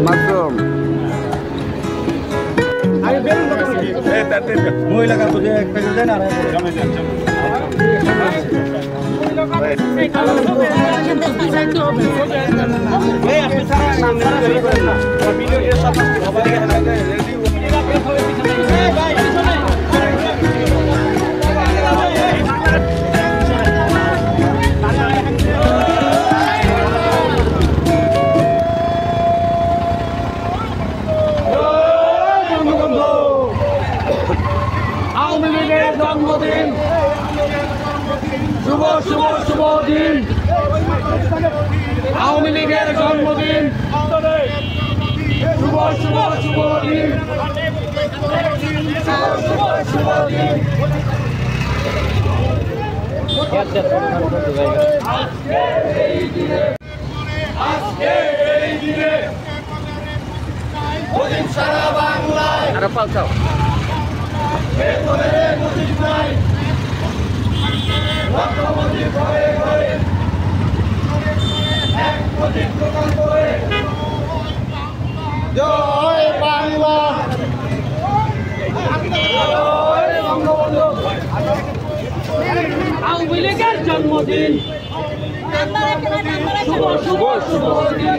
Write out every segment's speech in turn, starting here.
mushroom আরে balloon কত কি এ তাতে মহিলা কা তুই এক প্যাকেট দেন আর জমে দেন এই আপনি সারা নাম রেডি করেন না ভিডিও এর সব সবাই এখানে রেডি এই ভাই জন্মদিন শুভ শুভ শুভ দিন আওয়ামী লীগের জন্মদিন শুভ শুভ শুভ দিন শুভ শুভ দিন আজকে এই দিনে সারা বাংলায় আরো পাল্টাও জয় বাংলা আওয়ামী লীগের জন্মদিন শুভ শুভ শুভ দিন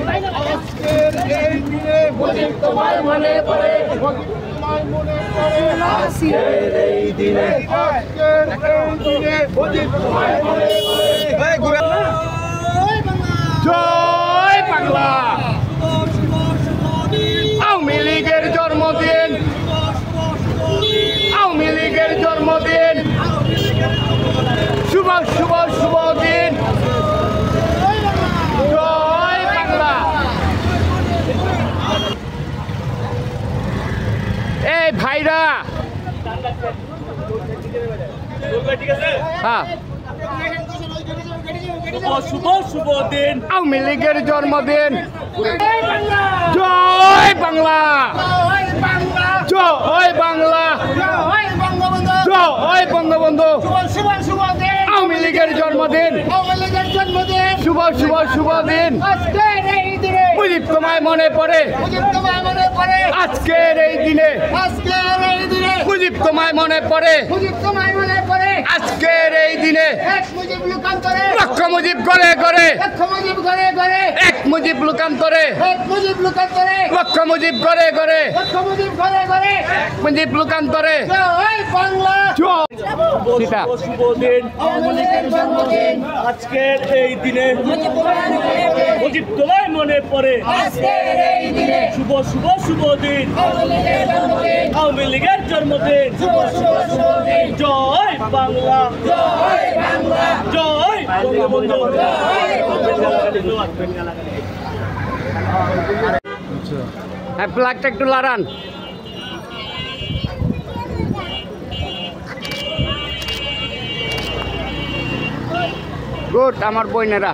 তোমার মনে পড়ে আজকের এই দিনে জয় বাংলা আওয়ামী লীগের জন্মদিন আওয়ামী লীগের জন্মদিন শুভ শুভ শুভ দিন জয় বাংলা এই ভাইরা হ্যাঁ শুভ শুভ দিন আওয়ামী লীগের জন্মদিন জয় বাংলা জয় বাংলা জয় বঙ্গবন্ধু আওয়ামী লীগের জন্মদিন শুভ শুভ শুভ দিন মুজিব তোমায় মনে পড়ে আজকের এই দিনে মুজিব তোমায় মনে পড়ে আজকের এই দিনে লক্ষ মুজিব করে করে এক মুজিব লুকান্তরে লক্ষ মুজিব করে করে মুজিব লুকান্তরে সেটা শুভ দিন আজকের এই দিনে মুজিব তোমায় মনে পড়ে শুভ শুভ শুভ দিন আওয়ামী লীগের জন্মদিন জয় বাংলা জয় বঙ্গবন্ধু হ্যাঁ ফ্ল্যাগটা একটু লাড়ান গুড আমার বইনেরা